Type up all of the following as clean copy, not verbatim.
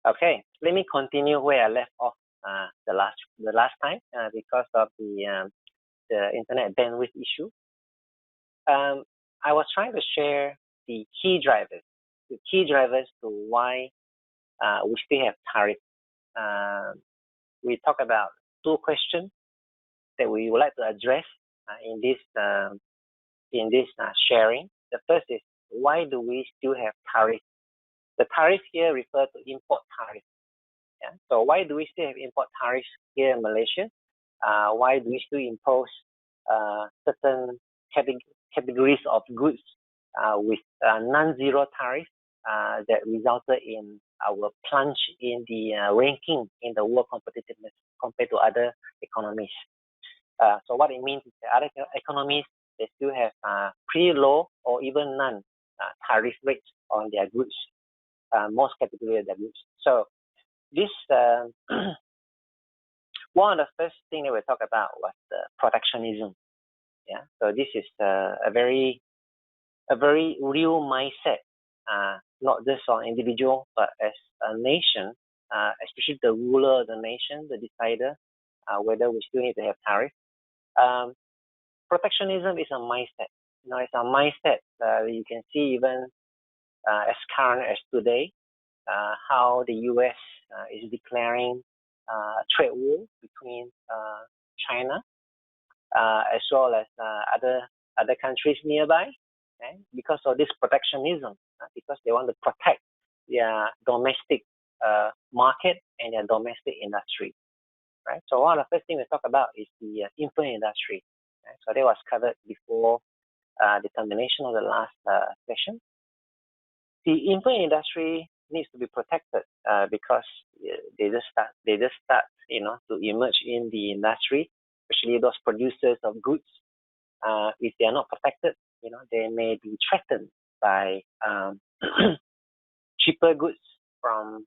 Okay, let me continue where I left off the last time because of the internet bandwidth issue. I was trying to share the key drivers to why we still have tariff. We talk about two questions that we would like to address in this sharing. The first is, why do we still have tariff? The tariff here refers to import tariff. Yeah? So why do we still have import tariffs here in Malaysia? Why do we still impose certain categories of goods with non-zero tariff that resulted in our plunge in the ranking in the world competitiveness compared to other economies? So what it means is that other economies, they still have pretty low or even none tariff rates on their goods, most categories of their goods. So this one of the first things that we talk about was the protectionism. Yeah, so this is a very real mindset, not just on individual, but as a nation, especially the ruler of the nation, the decider, whether we still need to have tariff. Protectionism is a mindset. It's a mindset you can see even as current as today, how the U.S. Is declaring a trade war between China as well as other countries nearby, okay? Because of this protectionism, because they want to protect their domestic market and their domestic industry, right? So one of the first things we talk about is the infant industry. Right? So that was covered before the termination of the last session. The infant industry needs to be protected because they just start to emerge in the industry, especially those producers of goods. If they are not protected, they may be threatened by cheaper goods from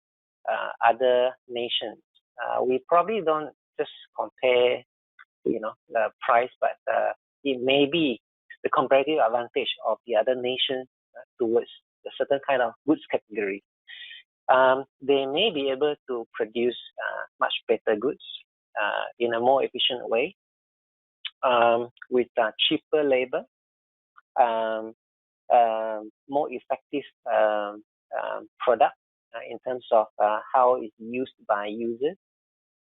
other nations. We probably don't just compare, the price, but it may be the comparative advantage of the other nations towards a certain kind of goods category. They may be able to produce much better goods in a more efficient way with cheaper labor, more effective product in terms of how it's used by users.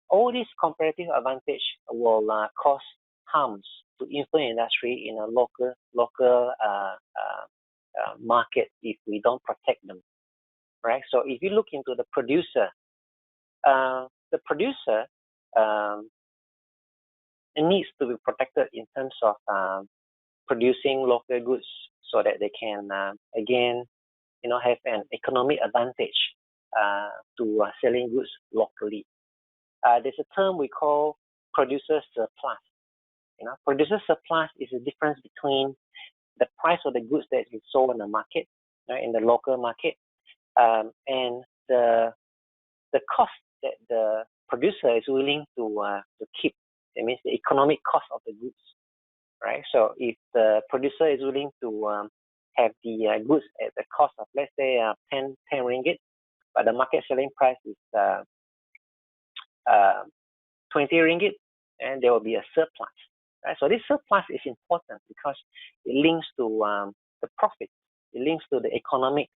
All these comparative advantage will cause harms to infant industry in a local market if we don't protect them, right? So if you look into the producer, it needs to be protected in terms of producing local goods so that they can again, have an economic advantage to selling goods locally. There's a term we call producer surplus. Producer surplus is the difference between the price of the goods that is sold in the market, right, in the local market, and the cost that the producer is willing to keep. That means the economic cost of the goods, right? So if the producer is willing to have the goods at the cost of, let's say, 10 ringgit, but the market selling price is 20 ringgit, and there will be a surplus. Right? So this surplus is important because it links to the profit. It links to the economic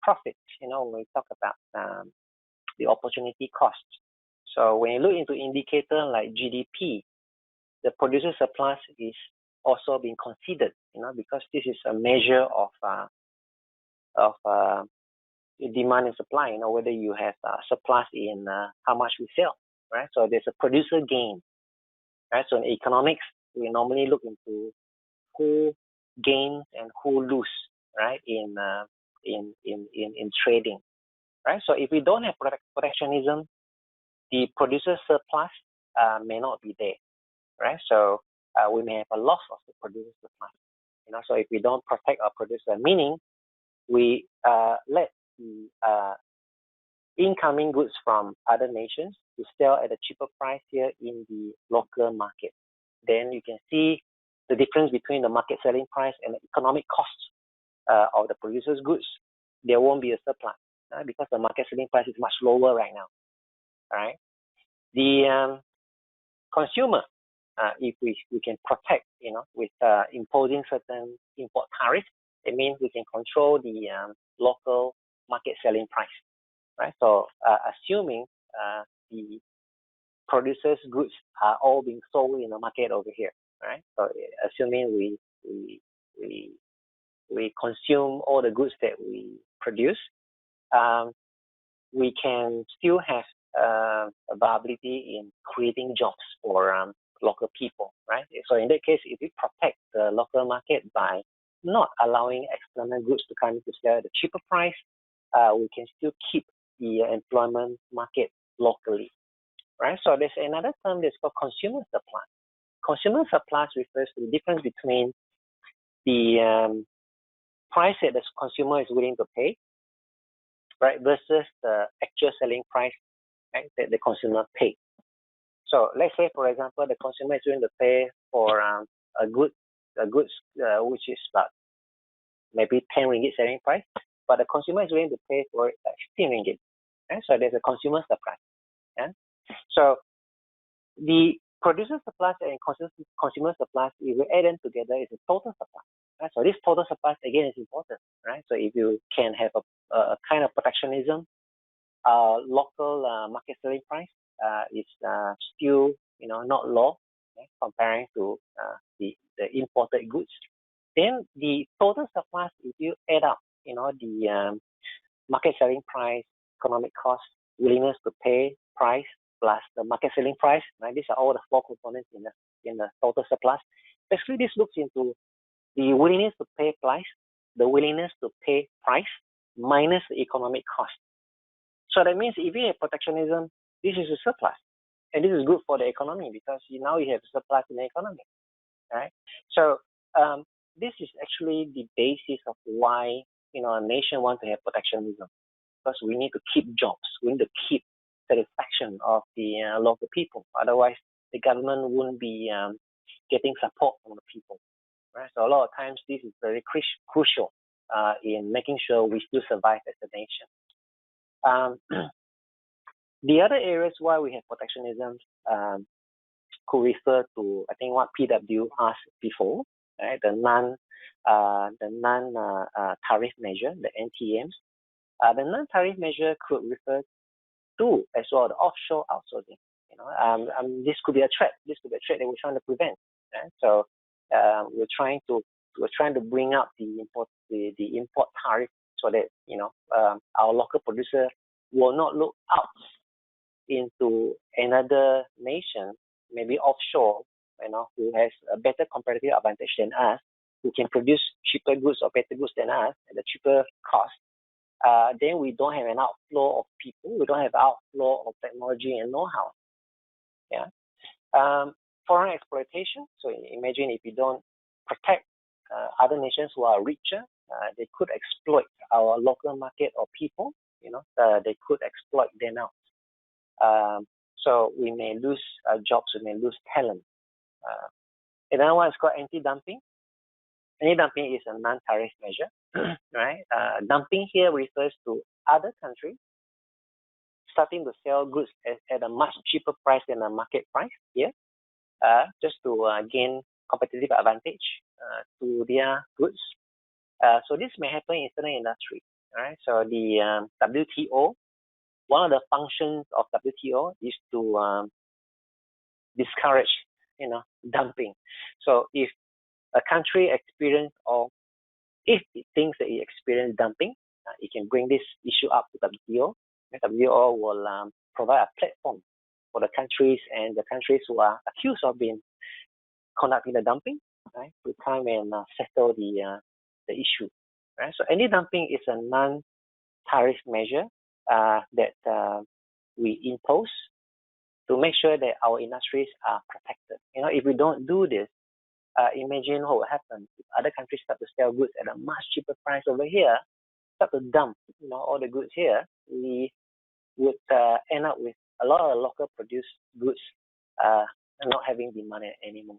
profit. When we talk about the opportunity cost. So when you look into indicator like GDP, the producer surplus is also being considered. Because this is a measure of demand and supply. Whether you have surplus in how much we sell. Right? So there's a producer gain. Right? So in economics, we normally look into who gains and who lose, right? In trading, right? So if we don't have protectionism, the producer surplus may not be there, right? So we may have a loss of the producer surplus. So if we don't protect our producer, meaning we let the incoming goods from other nations to sell at a cheaper price here in the local market. Then you can see the difference between the market selling price and the economic cost of the producer's goods. There won't be a surplus. because the market selling price is much lower right now. All right. The consumer, if we can protect, with imposing certain import tariffs, it means we can control the local market selling price, right? So assuming the producers' goods are all being sold in the market over here, right? So assuming we consume all the goods that we produce, we can still have viability in creating jobs for local people, right? So in that case, if we protect the local market by not allowing external goods to come to sell at a cheaper price, we can still keep the employment market locally, right? So there's another term that's called consumer supply. Consumer supply refers to the difference between the price that the consumer is willing to pay, right, versus the actual selling price, right, that the consumer paid. So let's say, for example, the consumer is willing to pay for a goods which is about maybe 10 ringgit selling price, but the consumer is willing to pay for it like 15 ringgit. Okay? So there's a consumer supply. Yeah? So the producer supplies and consumer supplies, if we add them together, is a total supply. Right? So this total supply again is important, right? So if you can have a kind of protectionism, local market selling price is still not low, okay, comparing to the imported goods. Then the total supplies, if you add up, the market selling price, economic cost, willingness to pay price plus the market selling price, right? These are all the four components in the total supplies. Basically, this looks into the willingness to pay price, the willingness to pay price minus the economic cost. So that means if you have protectionism, this is a surplus. And this is good for the economy because now you have a surplus in the economy, right? So this is actually the basis of why a nation wants to have protectionism, because we need to keep jobs, we need to keep satisfaction of the local people. Otherwise, the government wouldn't be getting support from the people, right? So a lot of times this is very crucial in making sure we still survive as a nation. The other areas why we have protectionism could refer to, I think, what PW asked before, right? The non-tariff measure, the NTMs. The non-tariff measure could refer to as well the offshore outsourcing. This could be a threat. This could be a threat that we're trying to prevent. Right? So we're trying to bring up the import tariff so that our local producer will not look out into another nation, maybe offshore, who has a better competitive advantage than us, who can produce cheaper goods or better goods than us at a cheaper cost. Then we don't have an outflow of people, we don't have outflow of technology and know-how. Yeah. Foreign exploitation. So imagine if you don't protect other nations who are richer, they could exploit our local market or people. They could exploit them out. So we may lose jobs, we may lose talent. Another one is called anti-dumping. Anti-dumping is a non-tariff measure, right? Dumping here refers to other countries starting to sell goods at a much cheaper price than the market price here, just to gain competitive advantage to their goods. So this may happen in certain industries, right? So the WTO, one of the functions of WTO is to discourage, dumping. So if a country if it thinks that it experienced dumping, it can bring this issue up to WTO. WTO will provide a platform for the countries who are accused of conducting the dumping, right, to come and settle the issue. Right? So anti-dumping is a non-tariff measure that we impose to make sure that our industries are protected. If we don't do this, imagine what will happen if other countries start to sell goods at a much cheaper price over here, start to dump, all the goods here. We would end up with a lot of local produced goods not having demand anymore,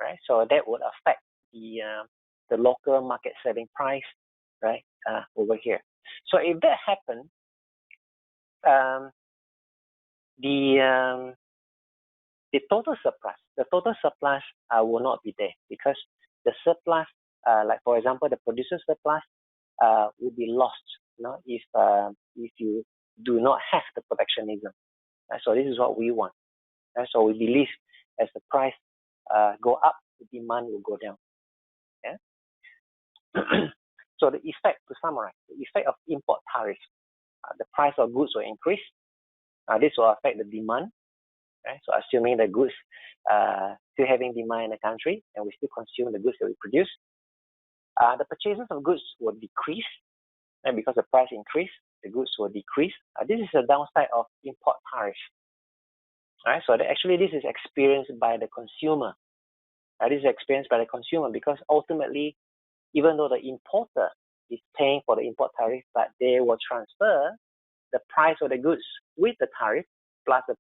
right? So that would affect the local market selling price, right, over here. So if that happens, the total surplus will not be there, because the surplus, like for example, the producer surplus will be lost, if you do not have the protectionism. So this is what we want. So we believe as the price go up, the demand will go down. Yeah. So the effect, to summarize, the effect of import tariff, the price of goods will increase. This will affect the demand. Right? So assuming the goods still having demand in the country, and we still consume the goods that we produce, the purchases of goods will decrease, and because the price increase, the goods will decrease. This is the downside of import tariff. Right? So actually, this is experienced by the consumer. This is experienced by the consumer, because ultimately, even though the importer is paying for the import tariff, but they will transfer the price of the goods with the tariff plus the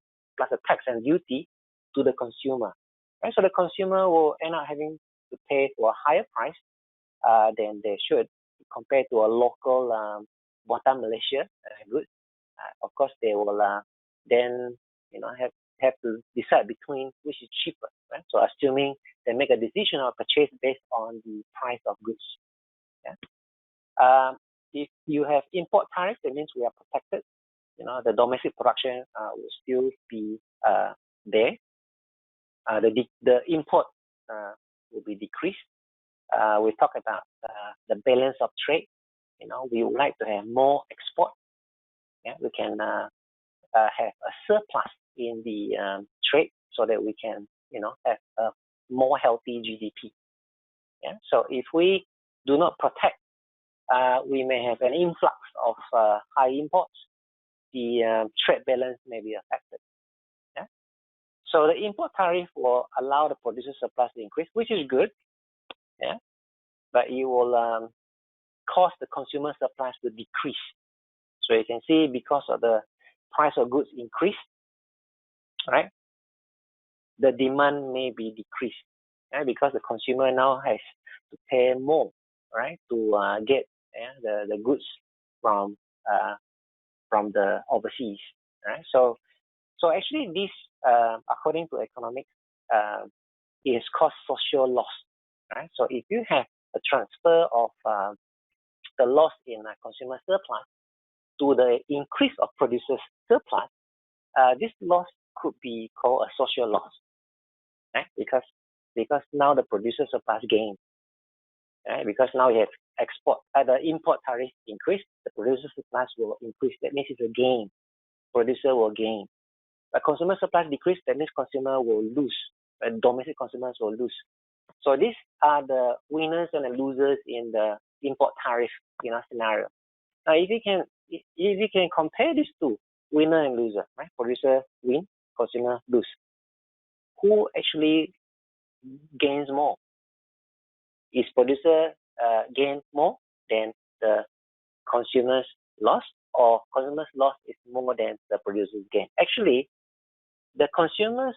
tax and duty to the consumer. Right? So the consumer will end up having to pay for a higher price than they should, compared to a local Batam, Malaysia goods. Of course, they will then have to decide between which is cheaper. Right? So assuming they make a decision or purchase based on the price of goods. Yeah? If you have import tariff, that means we are protected. The domestic production will still be there. The import will be decreased. We talk about the balance of trade. We would like to have more export. Yeah, we can have a surplus in the trade, so that we can have a more healthy GDP. Yeah. So if we do not protect, we may have an influx of high imports. The trade balance may be affected. Yeah. So the import tariff will allow the producer surplus to increase, which is good. Yeah. But it will cause the consumer surplus to decrease. So you can see, because of the price of goods increase, right, the demand may be decreased, right, because the consumer now has to pay more, right, to get the goods from the overseas, right. So actually, this, according to economics, is called social loss, right. So if you have a transfer of the loss in consumer surplus to the increase of producer's surplus, this loss could be called a social loss, right? Because now the producer surplus gain, right? Because now you have the import tariff increase, the producer surplus will increase. That means it's a gain. Producer will gain. But consumer surplus decrease, that means consumer will lose. Domestic consumers will lose. So these are the winners and the losers in the import tariff scenario. Now, if you can compare these two, winner and loser, right? Producer win, consumer lose. Who actually gains more? Is producer gain more than the consumer's loss, or consumer's loss is more than the producer's gain? Actually, the consumer's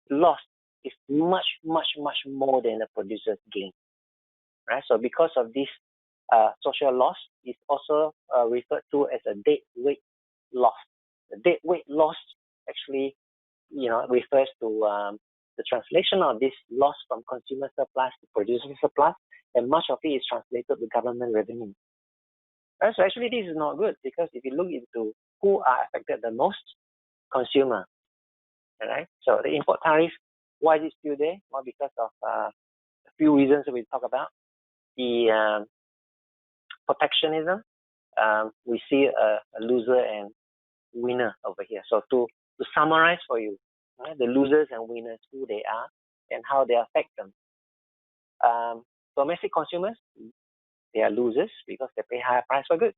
loss is much, much, much more than the producer's gain, right? So because of this social loss, is also referred to as a dead weight loss. The dead weight loss actually, refers to the translation of this loss from consumer surplus to producer surplus, and much of it is translated to government revenue. Right? So actually, this is not good, because if you look into who are affected the most, consumer. Right? So the import tariff, why is it still there? Well, because of a few reasons that we talk about. The protectionism, we see a loser and winner over here. So to summarize for you, right, the losers and winners, who they are and how they affect them. Domestic consumers, they are losers because they pay higher price for goods,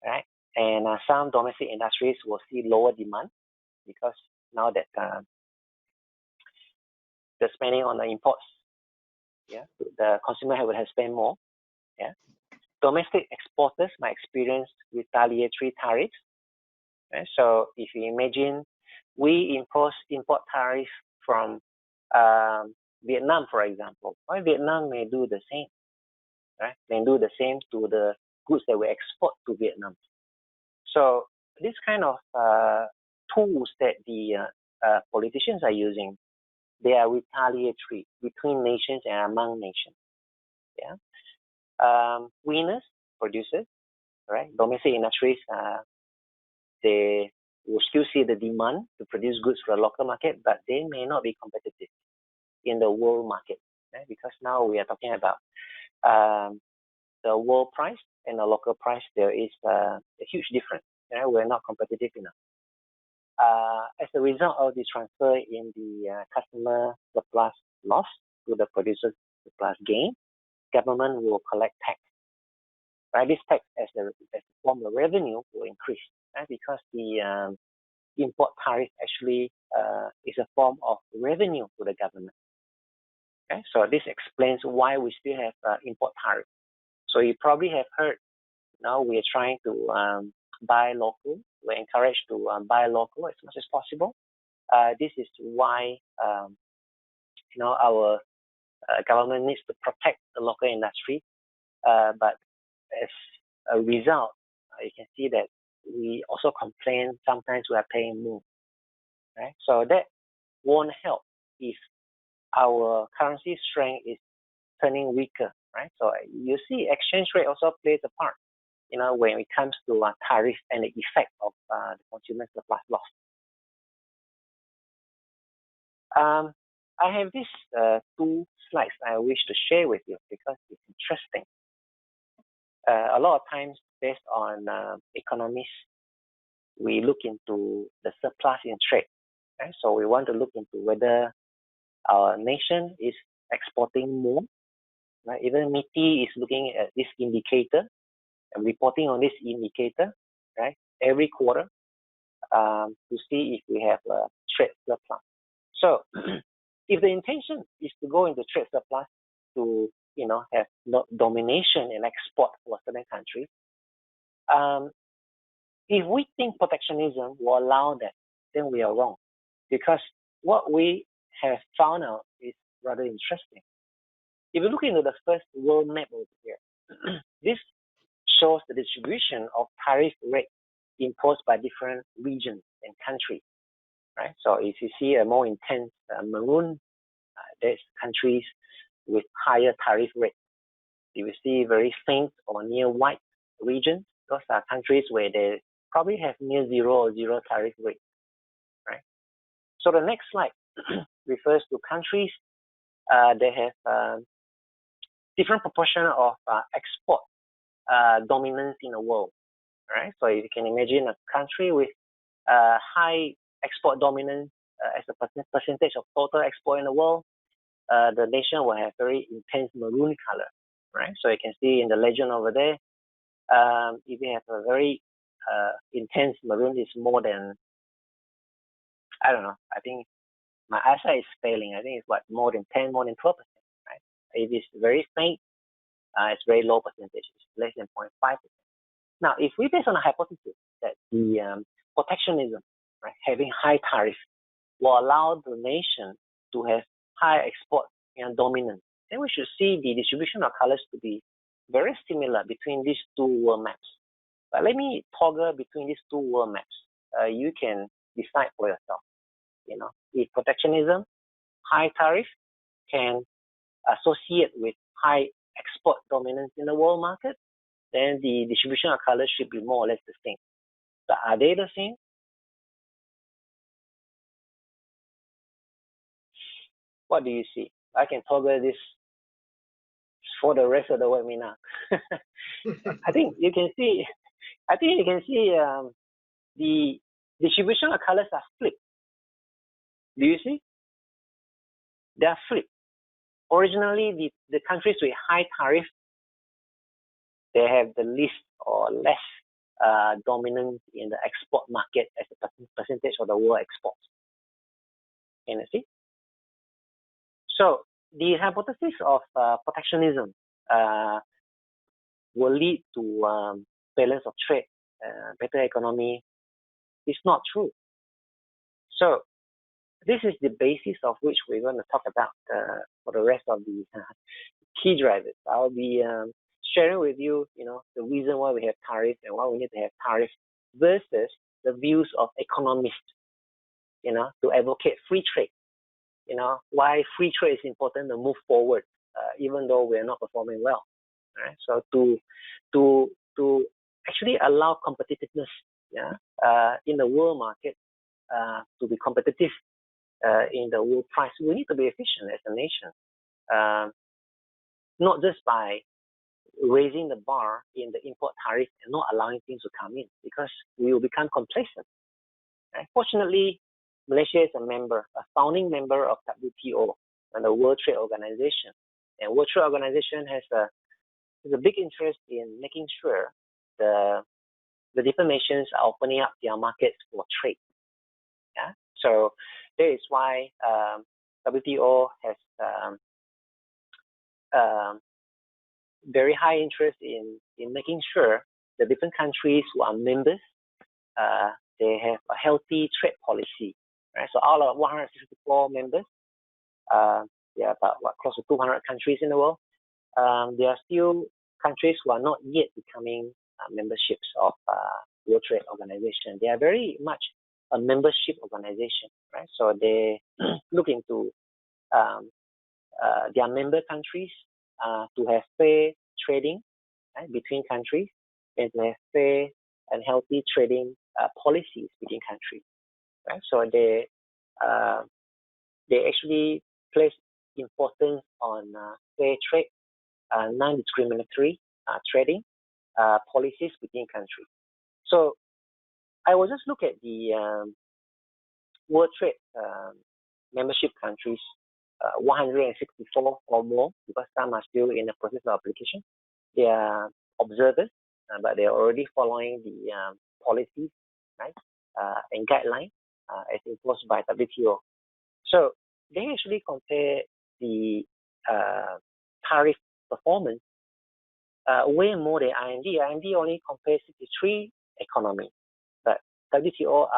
right? And some domestic industries will see lower demand, because now that the spending on the imports, the consumer would have spent more. Yeah. Domestic exporters might experience retaliatory tariffs. Right? So if you imagine, we impose import tariffs from Vietnam, for example. Well, Vietnam may do the same, right? May do the same to the goods that we export to Vietnam. So this kind of tools that the politicians are using, they are retaliatory between nations and among nations. Yeah. Winners, producers, right? Domestic industries, they will still see the demand to produce goods for the local market, but they may not be competitive in the world market, right? Because now we are talking about the world price and the local price. There is a huge difference. Right? We're not competitive enough. As a result of the transfer in the customer surplus loss to the producer surplus gain, government will collect tax. Right? This tax as a form of revenue will increase, right? Because the import tariff actually is a form of revenue to the government. Okay? So this explains why we still have import tariff. So you probably have heard now we are trying to buy local. We're encouraged to buy local as much as possible. This is why our government needs to protect the local industry. But as a result, you can see that we also complain sometimes we are paying more. Right? So that won't help if our currency strength is turning weaker. Right? So you see exchange rate also plays a part, when it comes to tariff and the effect of the consumer surplus loss. I have these two slides I wish to share with you because it's interesting. A lot of times, based on economists, we look into the surplus in trade. Right? So we want to look into whether our nation is exporting more. Right? Even MITI is looking at this indicator and reporting on this indicator, right, every quarter to see if we have a trade surplus. So if the intention is to go into trade surplus to have domination in export for certain countries, if we think protectionism will allow that, then we are wrong. Because what we have found out is rather interesting. If you look into the first world map over here, this shows the distribution of tariff rates imposed by different regions and countries. Right? So if you see a more intense maroon, there's countries with higher tariff rates. If you see very faint or near white regions, those are countries where they probably have near zero or zero tariff rate. Right? So the next slide refers to countries that have different proportion of export dominance in the world. Right? So you can imagine a country with high export dominance as a percentage of total export in the world, the nation will have very intense maroon color. Right? So you can see in the legend over there, if you have a very intense maroon, it's more than, I don't know, I think my eyesight is failing. I think it's more than 10, more than 12%. Right? If it's very faint, it's very low percentage. It's less than 0.5%. Now, if we base on a hypothesis that the protectionism, right, having high tariff, will allow the nation to have high export dominance, then we should see the distribution of colors to be very similar between these two world maps. But let me toggle between these two world maps. You can decide for yourself. If protectionism, high tariff can associate with high export dominance in the world market, then the distribution of colors should be more or less the same. But are they the same? What do you see? I can toggle this for the rest of the webinar. I think you can see. The distribution of colors are flipped. Do you see? They are flipped. Originally, the countries with high tariff, they have the least or less dominance in the export market as a percentage of the world exports. Can you see? So the hypothesis of protectionism will lead to balance of trade, better economy. It's not true. So this is the basis of which we're going to talk about for the rest of the key drivers. I'll be sharing with you, the reason why we have tariff and why we need to have tariff versus the views of economists, to advocate free trade. Why free trade is important to move forward, even though we are not performing well. Right? So to actually allow competitiveness, in the world market, to be competitive in the world price, we need to be efficient as a nation, not just by raising the bar in the import tariff and not allowing things to come in, because we will become complacent. Right? Fortunately, Malaysia is a founding member of WTO and the World Trade Organization. And World Trade Organization has a big interest in making sure the different nations are opening up their markets for trade. Yeah. So that is why WTO has very high interest in making sure the different countries who are members, they have a healthy trade policy. Right? So out of 164 members, there are about close to 200 countries in the world. There are still countries who are not yet becoming memberships of World Trade Organization. They are very much a membership organization, right? So they look into their member countries to have fair trading, right, between countries, and to have fair and healthy trading policies between countries. Right? So they actually place importance on fair trade, non-discriminatory trading policies between countries. So I will just look at the World Trade membership countries, 164 or more, because some are still in the process of application. They are observers, but they are already following the policies, right, and guidelines as imposed by WTO. So they actually compare the tariff performance way more than IMD. IMD only compares 63 economies, but WTO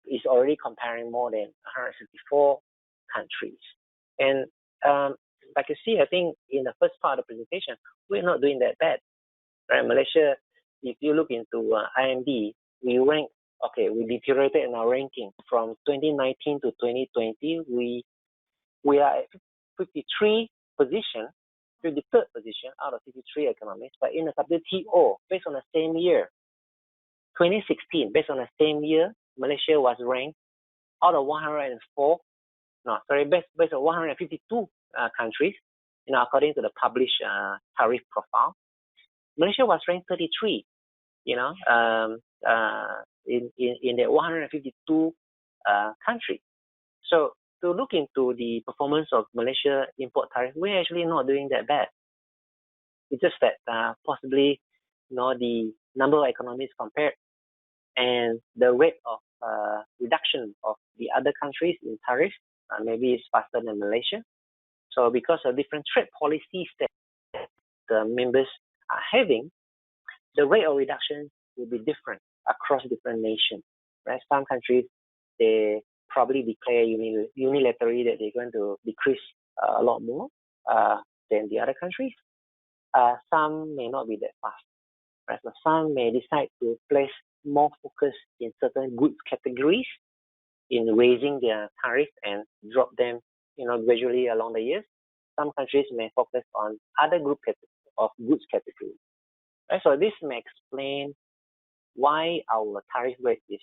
is already comparing more than 164 countries. And like you see, I think in the first part of the presentation, we're not doing that bad. Right? Malaysia, if you look into IMD, we deteriorated in our ranking from 2019 to 2020. We are at 53rd position out of 53 economies. But in the WTO, based on the same year, 2016, based on the same year, Malaysia was ranked out of based on 152 countries, according to the published tariff profile. Malaysia was ranked 33, in the 152 countries. So to look into the performance of Malaysia import tariff, we're actually not doing that bad. It's just that possibly, the number of economies compared and the rate of reduction of the other countries in tariff maybe is faster than Malaysia. So because of different trade policies that the members are having, the rate of reduction will be different across different nations. Right? Some countries, they probably declare unilaterally that they're going to decrease a lot more than the other countries. Some may not be that fast. Right? So some may decide to place more focus in certain goods categories in raising their tariff and drop them, gradually along the years. Some countries may focus on other group of goods categories. Right? So this may explain why our tariff rate is,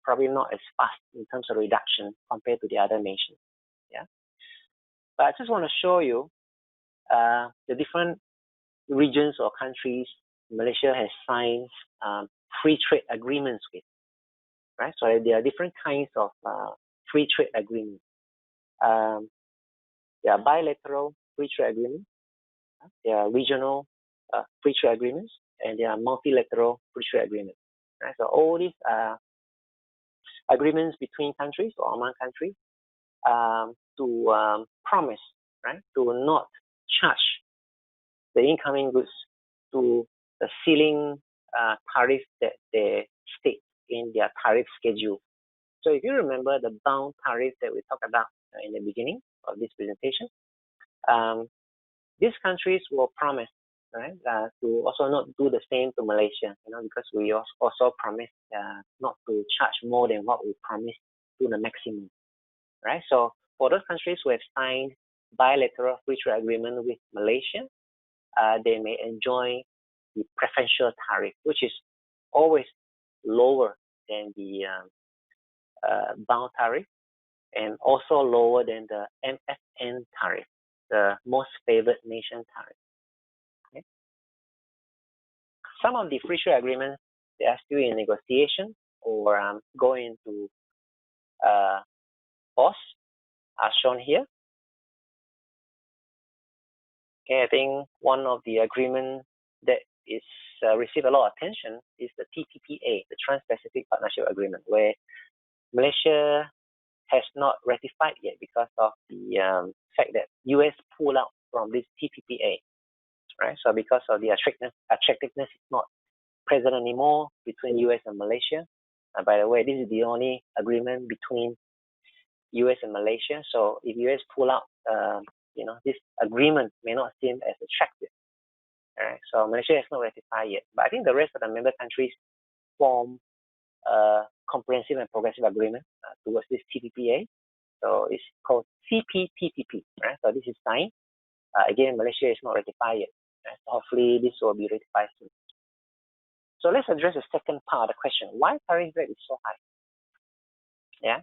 probably not as fast in terms of reduction compared to the other nations. Yeah. But I just want to show you the different regions or countries Malaysia has signed free trade agreements with. Right? So there are different kinds of free trade agreements. There are bilateral free trade agreements. There are regional free trade agreements, and there are multilateral free trade agreements. Right? So all these agreements between countries or among countries to promise, right, to not charge the incoming goods to the ceiling tariff that they state in their tariff schedule. So if you remember the bound tariff that we talked about in the beginning of this presentation, these countries will promise right? To also not do the same to Malaysia, because we also promised not to charge more than what we promised to the maximum, right? So for those countries who have signed bilateral free trade agreement with Malaysia, they may enjoy the preferential tariff, which is always lower than the bound tariff and also lower than the MFN tariff, the most favored nation tariff. Okay? Some of the free trade agreements, they are still in negotiation or going to force, are shown here. Okay, I think one of the agreements that is received a lot of attention is the TPPA, the Trans-Pacific Partnership Agreement, where Malaysia has not ratified yet because of the fact that US pulled out from this TPPA, right? So because of the attractiveness is not present anymore between US and Malaysia. By the way, this is the only agreement between US and Malaysia. So if US pull out, this agreement may not seem as attractive. Right? So Malaysia has not ratified yet, but I think the rest of the member countries form a comprehensive and progressive agreement towards this TPPA. So it's called CPTPP, right? So this is signed. Again, Malaysia is not ratified yet. Right? So hopefully this will be ratified soon. So let's address the second part of the question. Why tariff rate is so high? Yeah.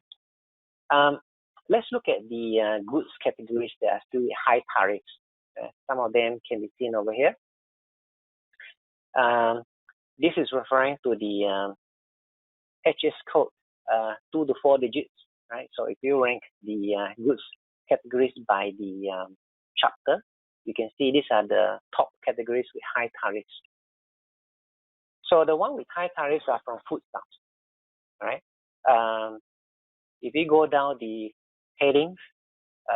Let's look at the goods categories that are still high tariffs. Some of them can be seen over here. This is referring to the HS code, 2 to 4 digits, right? So if you rank the goods categories by the chapter, you can see these are the top categories with high tariffs. So the one with high tariffs are from foodstuffs, right? If you go down the headings,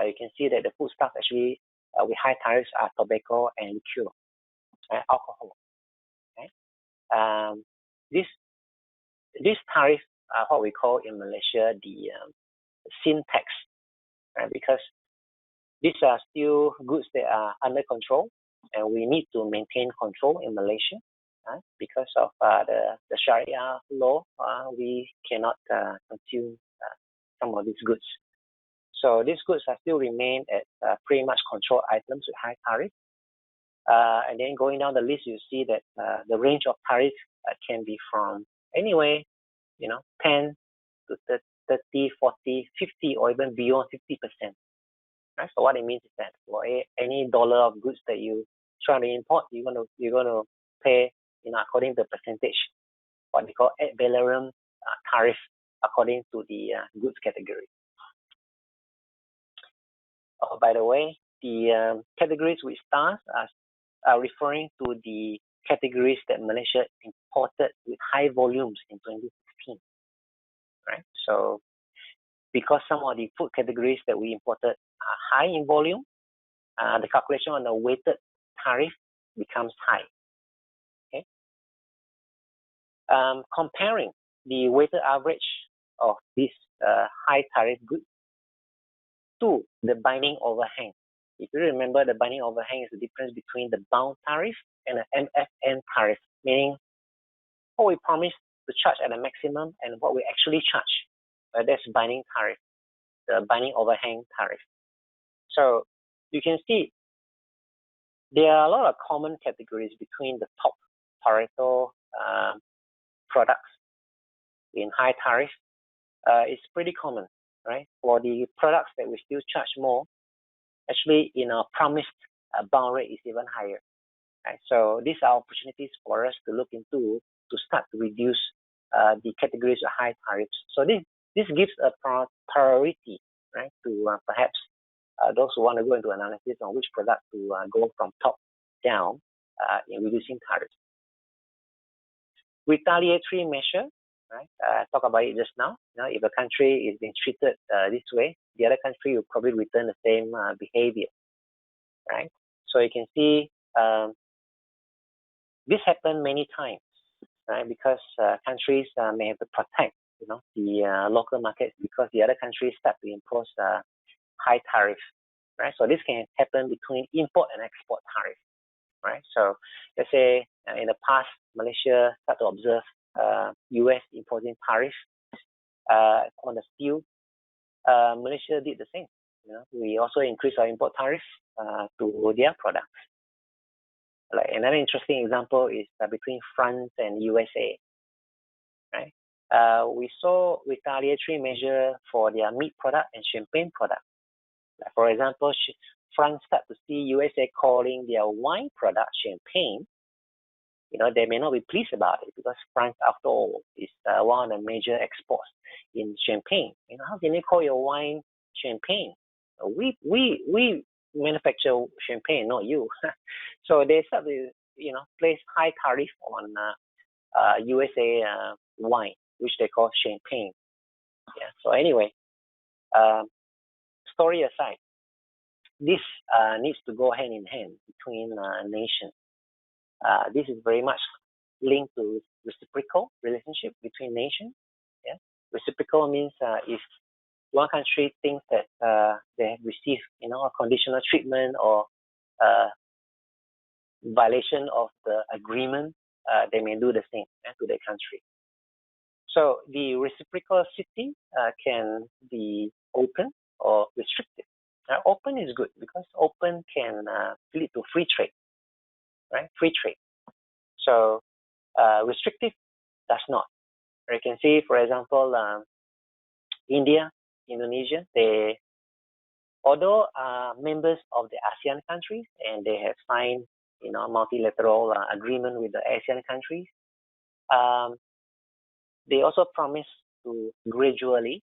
you can see that the foodstuffs actually with high tariffs are tobacco and liquor, alcohol. Right? This tariff are what we call in Malaysia the sin tax, right? Because these are still goods that are under control, and we need to maintain control in Malaysia. Because of the Sharia law, we cannot consume some of these goods. So these goods are still remain as pretty much controlled items with high tariff. And then going down the list, you see that the range of tariffs can be from anyway, 10 to 30, 40, 50, or even beyond 50%. Right? So what it means is that for any dollar of goods that you try to import, you're gonna pay, according to the percentage, what we call ad valorem tariff, according to the goods category. Oh, by the way, the categories with stars are referring to the categories that Malaysia imported with high volumes in 2016. Right? So because some of the food categories that we imported are high in volume, the calculation on the weighted tariff becomes high. Okay. Comparing the weighted average of these high tariff goods to the binding overhang. If you remember, the binding overhang is the difference between the bound tariff and the MFN tariff, meaning what we promised to charge at a maximum and what we actually charge. That's binding tariff, the binding overhang tariff. So you can see there are a lot of common categories between the top Pareto products in high tariff. It's pretty common, right? For the products that we still charge more, actually in our promised bound rate is even higher. Right? So these are opportunities for us to look into to start to reduce the categories of high tariffs. So this gives a priority, right, to perhaps those who want to go into analysis on which product to go from top down in reducing tariffs. Retaliatory measure, right? Talk about it just now. If a country is being treated this way, the other country will probably return the same behavior, right? So you can see this happened many times, right? Because countries may have to protect, the local markets because the other countries start to impose high tariffs, right? So this can happen between import and export tariff. right? So let's say in the past, Malaysia started to observe US imposing tariffs on the steel. Malaysia did the same. We also increased our import tariffs to their products. Like another interesting example is between France and USA, right? We saw retaliatory measure for their meat product and champagne product. Like for example, France start to see USA calling their wine product champagne. They may not be pleased about it because France, after all, is one of the major exports in champagne. How can you call your wine champagne? We manufacture champagne, not you. So they start to place high tariff on USA wine, which they call champagne. Yeah. So anyway, story aside, this needs to go hand in hand between nations. This is very much linked to reciprocal relationship between nations. Yeah. Reciprocal means if one country thinks that they have received a conditional treatment or violation of the agreement, they may do the same to their country. So the reciprocity can be open or restricted. Open is good because open can lead to free trade, right? Free trade. So restrictive does not. You can see, for example, India, Indonesia, they, although are members of the ASEAN countries and they have signed, multilateral agreement with the ASEAN countries, they also promise to gradually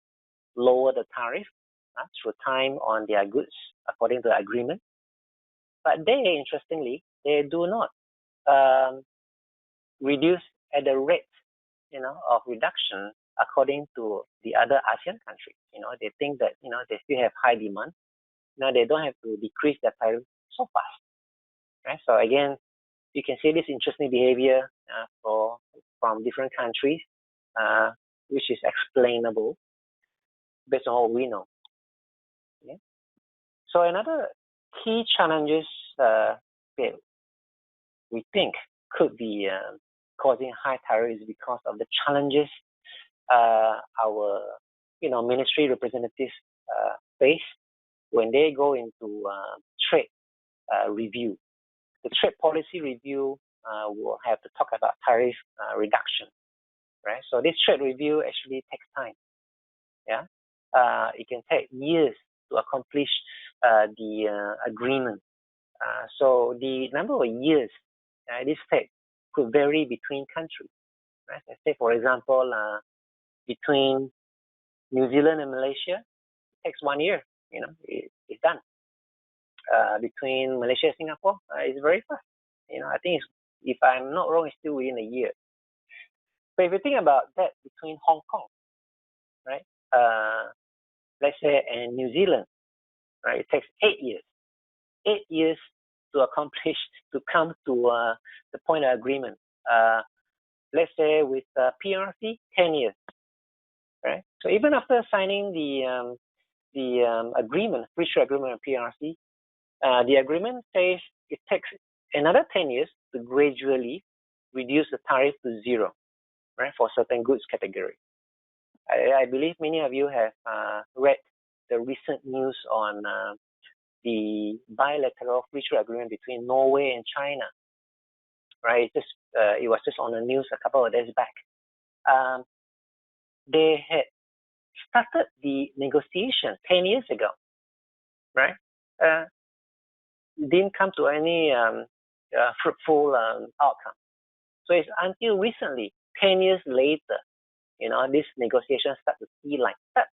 lower the tariff through time on their goods according to the agreement. But they, interestingly, they do not reduce at the rate, of reduction according to the other ASEAN countries. They think that, they still have high demand. They don't have to decrease their tariff so fast. Right? So again, you can see this interesting behavior from different countries, which is explainable based on what we know. Yeah? So another key challenges that we think could be causing high tariffs is because of the challenges our ministry representatives face when they go into trade review. The trade policy review will have to talk about tariff reduction, right? So this trade review actually takes time. Yeah, it can take years to accomplish the agreement. So the number of years this take could vary between countries. Right? Let's say, for example, between New Zealand and Malaysia, it takes 1 year. It's done. Between Malaysia and Singapore, it's very fast. I think if I'm not wrong, it's still within a year. But if you think about that between Hong Kong, right? Let's say, and New Zealand, right? It takes 8 years. 8 years to accomplish, to come to the point of agreement. Let's say with PRC, 10 years, right? So even after signing the agreement, free trade agreement on PRC, the agreement says it takes another 10 years to gradually reduce the tariff to zero, right, for certain goods category. I believe many of you have read the recent news on the bilateral free trade agreement between Norway and China, right? It was just on the news a couple of days back. They had started the negotiation 10 years ago, right? Didn't come to any fruitful outcome. So it's until recently, 10 years later, this negotiation start to see light. That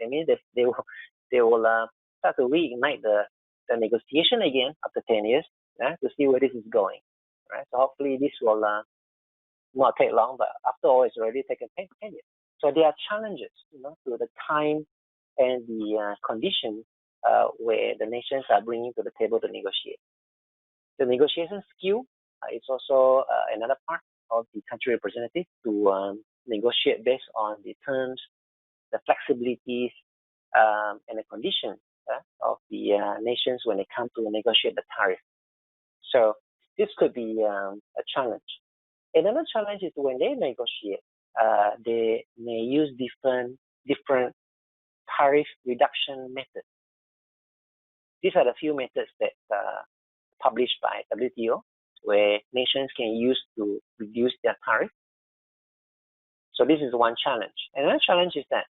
means they will start to reignite the negotiation again after 10 years to see where this is going. Right? So hopefully this will not take long, but after all, it's already taken 10 years. So there are challenges, to the time and the conditions where the nations are bringing to the table to negotiate. The negotiation skill is also another part of the country representative to negotiate based on the terms, the flexibilities, and the conditions of the nations when they come to negotiate the tariff. So This could be a challenge. Another challenge is when they negotiate, they may use different tariff reduction methods. These are the few methods that published by WTO, where nations can use to reduce their tariff. So this is one challenge. Another challenge is that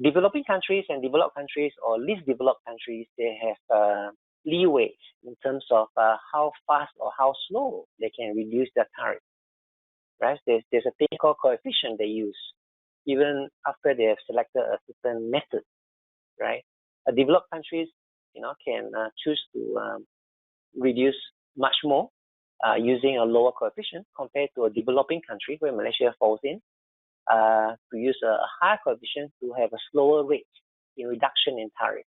developing countries and developed countries or least developed countries, they have leeways in terms of how fast or how slow they can reduce their tariff. Right? There's a thing called coefficient they use, even after they have selected a certain method. Right? Developed countries, can choose to reduce much more using a lower coefficient compared to a developing country where Malaysia falls in, to use a higher coefficient to have a slower rate in reduction in tariff.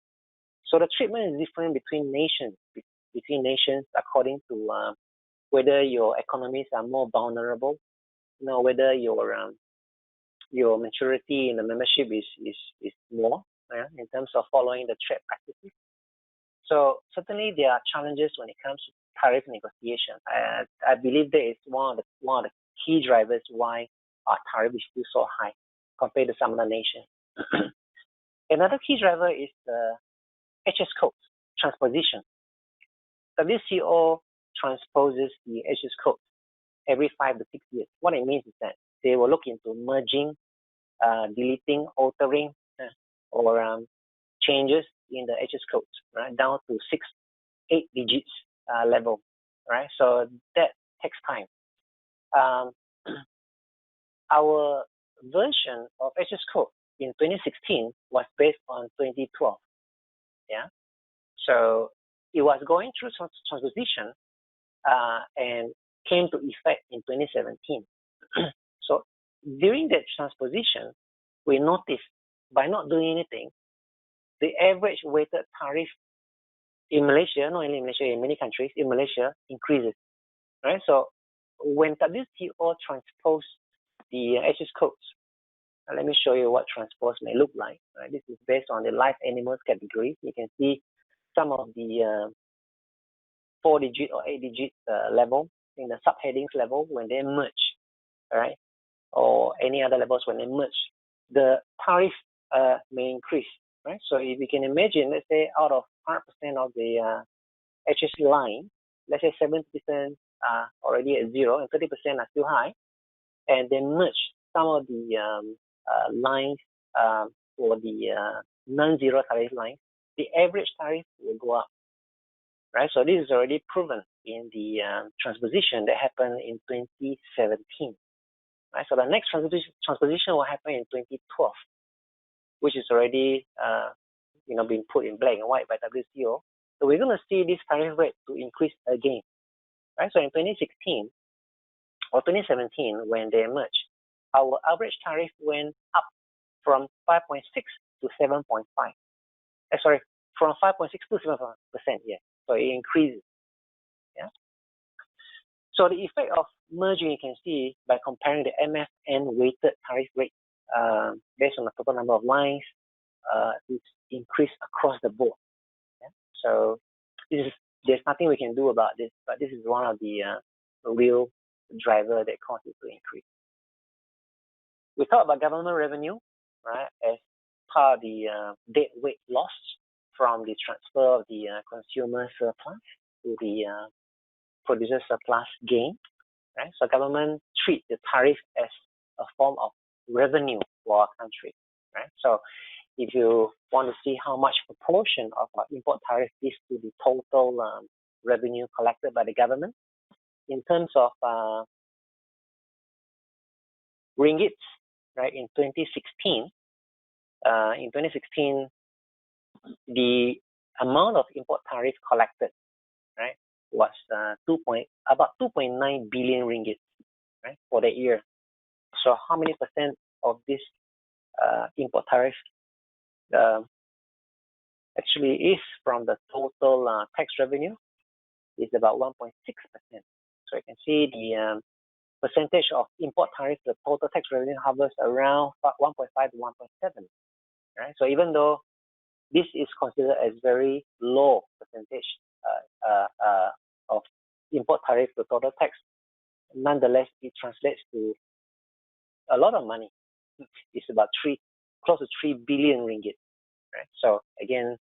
So the treatment is different between nations according to whether your economies are more vulnerable, whether your maturity in the membership is more in terms of following the trade practices. So certainly there are challenges when it comes to tariff negotiation. I believe that is one of the key drivers why our tariff is still so high compared to some other nations. Another key driver is the HS code transposition. WTO transposes the HS code every 5 to 6 years. What it means is that they will look into merging, deleting, altering, or changes in the HS codes, right, down to 6-8 digits level, right? So that takes time. Our version of HS code in 2016 was based on 2012. Yeah, so it was going through transposition and came to effect in 2017. So during that transposition, we noticed by not doing anything, the average weighted tariff in Malaysia, not only in Malaysia, in many countries, in Malaysia, increases. Right? So when WTO transposed the HS codes, let me show you what transpose may look like. Right? This is based on the live animals category. You can see some of the 4-digit or 8-digit level in the subheadings level when they merge, right? Or any other levels when they merge, the tariff may increase, right? So if you can imagine, let's say out of 100% of the HS line, let's say 70% are already at zero and 30% are still high, and then merge some of the lines for the non-zero tariff lines, the average tariff will go up, right? So this is already proven in the transposition that happened in 2017. Right? So the next transposition will happen in 2012, which is already being put in black and white by WTO. So we're going to see this tariff rate to increase again. Right? So in 2016 or 2017, when they merged, our average tariff went up from 5.6 to 7.5. Sorry, from 5.6 to 7%. Yeah. So it increases. Yeah. So the effect of merging, you can see by comparing the MFN weighted tariff rate based on the total number of lines, it's increased across the board. Yeah? So there's nothing we can do about this, but this is one of the real driver that causes it to increase. We talk about government revenue, right, as part of the dead weight loss from the transfer of the consumer surplus to the producer surplus gain. Right? So government treat the tariff as a form of revenue for our country. Right? So if you want to see how much proportion of our import tariff is to the total revenue collected by the government, in terms of ringgits, right? In 2016, the amount of import tariff collected, right, was about 2.9 billion ringgit, right, for the year. So how many percent of this import tariff actually is from the total tax revenue? Is about 1.6%. So you can see the percentage of import tariff, the total tax revenue hovers around 1.5 to 1.7. Right? So even though this is considered as very low percentage of import tariff to total tax, nonetheless, it translates to a lot of money. It's about close to 3 billion ringgit. Right? So again,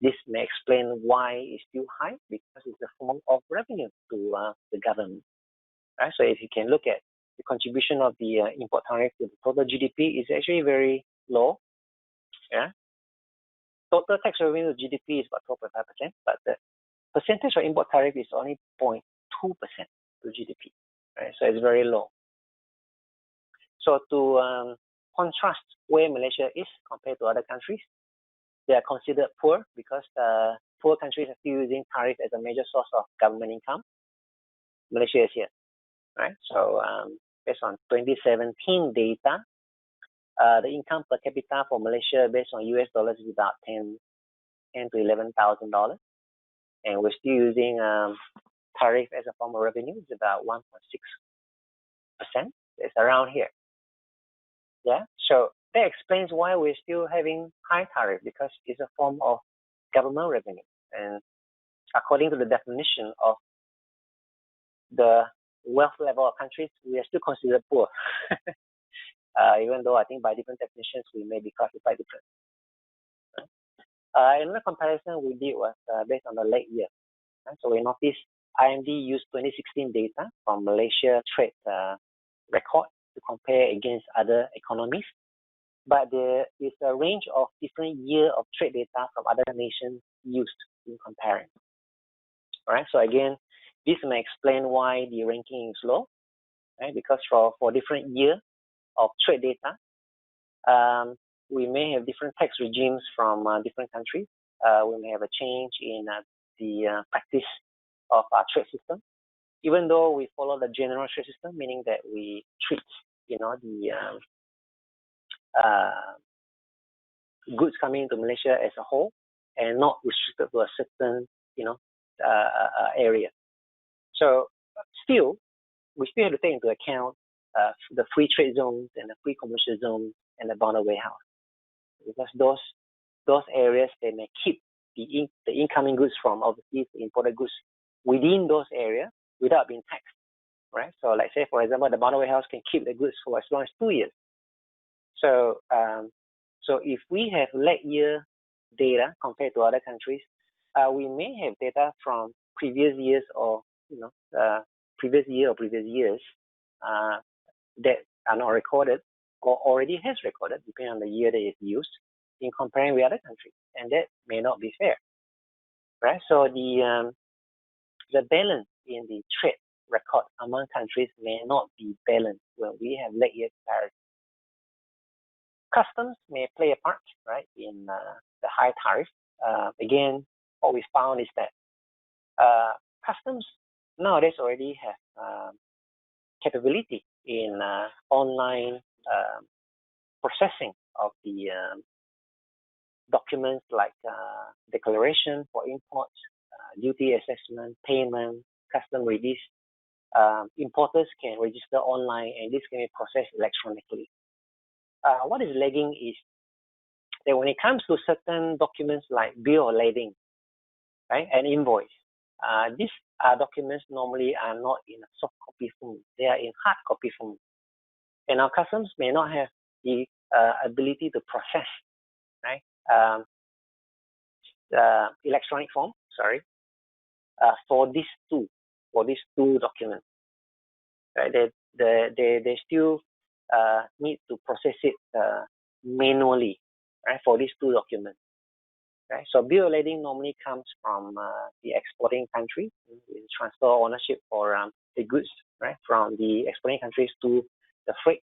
this may explain why it's still high, because it's a form of revenue to the government. Right? So if you can look at the contribution of the import tariff to the total GDP, is actually very low. Yeah. Total tax revenue to GDP is about 12.5%, but the percentage of import tariff is only 0.2% to GDP. Right? So it's very low. So to contrast where Malaysia is compared to other countries, they are considered poor because poor countries are still using tariff as a major source of government income. Malaysia is here, right? So based on 2017 data, the income per capita for Malaysia based on US dollars is about $10,000 to $11,000, and we're still using tariff as a form of revenue. It's about 1.6%. It's around here. Yeah, so that explains why we're still having high tariff, because it's a form of government revenue. And according to the definition of the wealth level of countries, we are still considered poor. Even though I think by different definitions, we may be classified different. Another comparison we did was based on the late year. Right? So we noticed IMD used 2016 data from Malaysia trade record to compare against other economies. But there is a range of different year of trade data from other nations used in comparing. All right. So again, this may explain why the ranking is low, right? Because for different year of trade data, we may have different tax regimes from different countries. We may have a change in the practice of our trade system, even though we follow the general trade system, meaning that we treat, the goods coming into Malaysia as a whole and not restricted to a certain, area. So we still have to take into account the free trade zones and the free commercial zones and the boundary warehouse, because those areas, they may keep the incoming goods from overseas, the imported goods within those areas without being taxed, right? So like say, for example, the boundary warehouse can keep the goods for as long as 2 years. So if we have late year data compared to other countries, we may have data from previous years or previous years that are not recorded or already has recorded, depending on the year that is used, in comparing with other countries, and that may not be fair, right? So the balance in the trade record among countries may not be balanced when we have late year comparison. Customs may play a part, right, in the high tariff. Again, what we found is that customs nowadays already have capability in online processing of the documents like declaration for imports, duty assessment, payment, custom release. Importers can register online, and this can be processed electronically. What is lagging is that when it comes to certain documents like bill of lading, right, and invoice, these documents normally are not in a soft copy form. They are in hard copy form. And our customs may not have the ability to process, right, electronic form, for these two documents. Right? They still need to process it manually, right, for these two documents. Right? So bill of lading normally comes from the exporting country. We transfer ownership for the goods, right, from the exporting countries to the freight.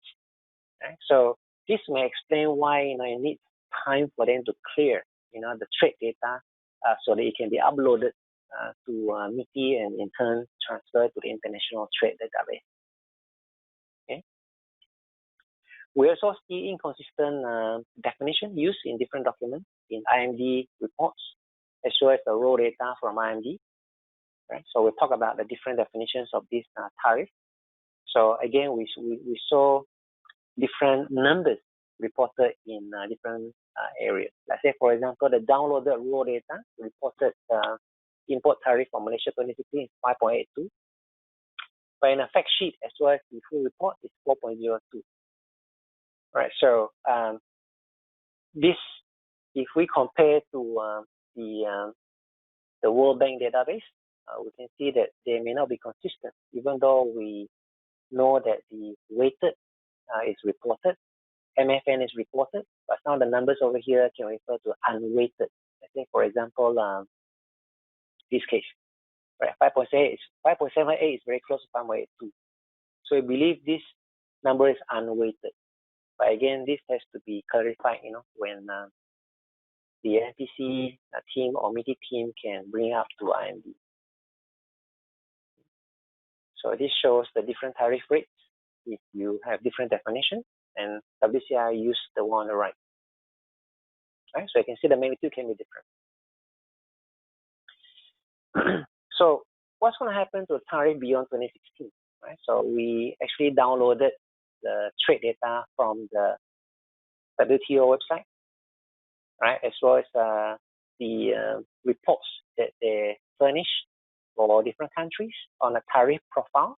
Right? So this may explain why it needs time for them to clear the trade data so that it can be uploaded to MITI and in turn transferred to the international trade database. Okay. We also see inconsistent definition used in different documents in IMD reports, as well as the raw data from IMD. Right? So we'll talk about the different definitions of this tariff. So again, we saw different numbers reported in different areas. Let's say, for example, the downloaded raw data reported import tariff for Malaysia 2016 is 5.82. But in a fact sheet as well as the full report, it's 4.02. Right. So this, if we compare to the World Bank database, we can see that they may not be consistent, even though we know that the weighted is reported, MFN is reported, but some of the numbers over here can refer to unweighted. Let's say, for example, this case, right? 5.78 is very close to 5.82. So I believe this number is unweighted. But again, this has to be clarified, when the NPC team or MITI team can bring up to IMD. So this shows the different tariff rates if you have different definitions, and WCI use the one on the right. Right? So you can see the magnitude can be different. So what's going to happen to the tariff beyond 2016? Right? So we actually downloaded the trade data from the WTO website, right, as well as the reports that they furnish for different countries on a tariff profile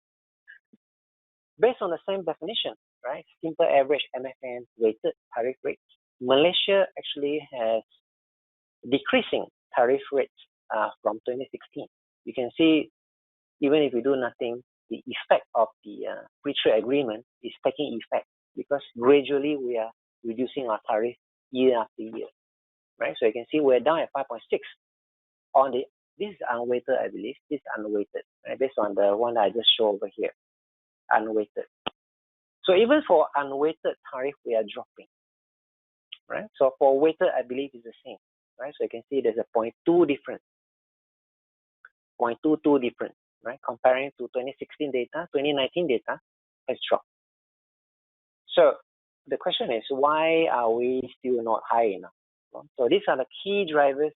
based on the same definition, right? Simple average MFN weighted tariff rates. Malaysia actually has decreasing tariff rates from 2016. You can see, even if we do nothing, the effect of the free trade agreement is taking effect because gradually we are reducing our tariff year after year, right? So you can see we're down at 5.6 on the, this is unweighted, I believe. This is unweighted, right? Based on the one that I just showed over here, unweighted. So even for unweighted tariff, we are dropping, right? So for weighted, I believe it's the same, right? So you can see there's a 0.2 difference, 0.22 difference, right? Comparing to 2016 data, 2019 data has dropped. So the question is, why are we still not high enough? So these are the key drivers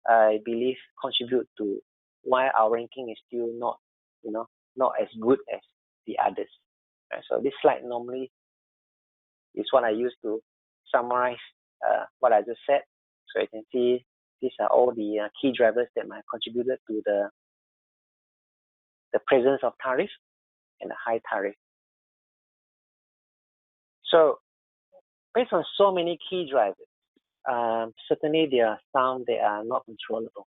I believe contribute to why our ranking is still not, not as good as the others. Right? So this slide normally is what I use to summarize what I just said. So you can see these are all the key drivers that might have contributed to the presence of tariff and the high tariff. So based on so many key drivers, certainly there are some that are not controllable,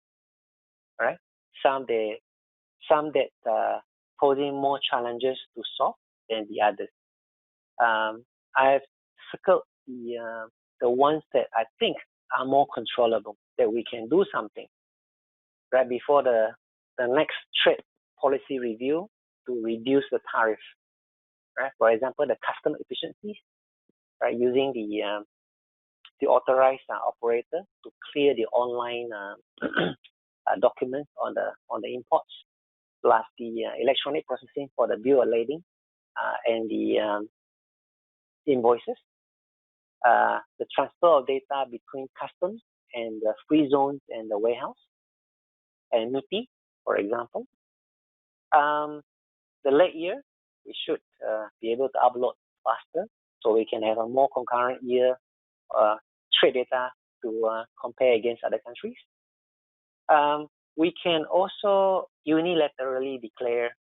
right? Some that posing more challenges to solve than the others. I have circled the ones that I think are more controllable, that we can do something right before the next trade policy review to reduce the tariff. Right? For example, the custom efficiencies, right? Using the authorized operator to clear the online documents on the imports, plus the electronic processing for the bill of lading and the invoices, the transfer of data between customs and the free zones and the warehouse, and MITI, for example. The late year, we should be able to upload faster, so we can have a more concurrent year trade data to compare against other countries. We can also unilaterally declare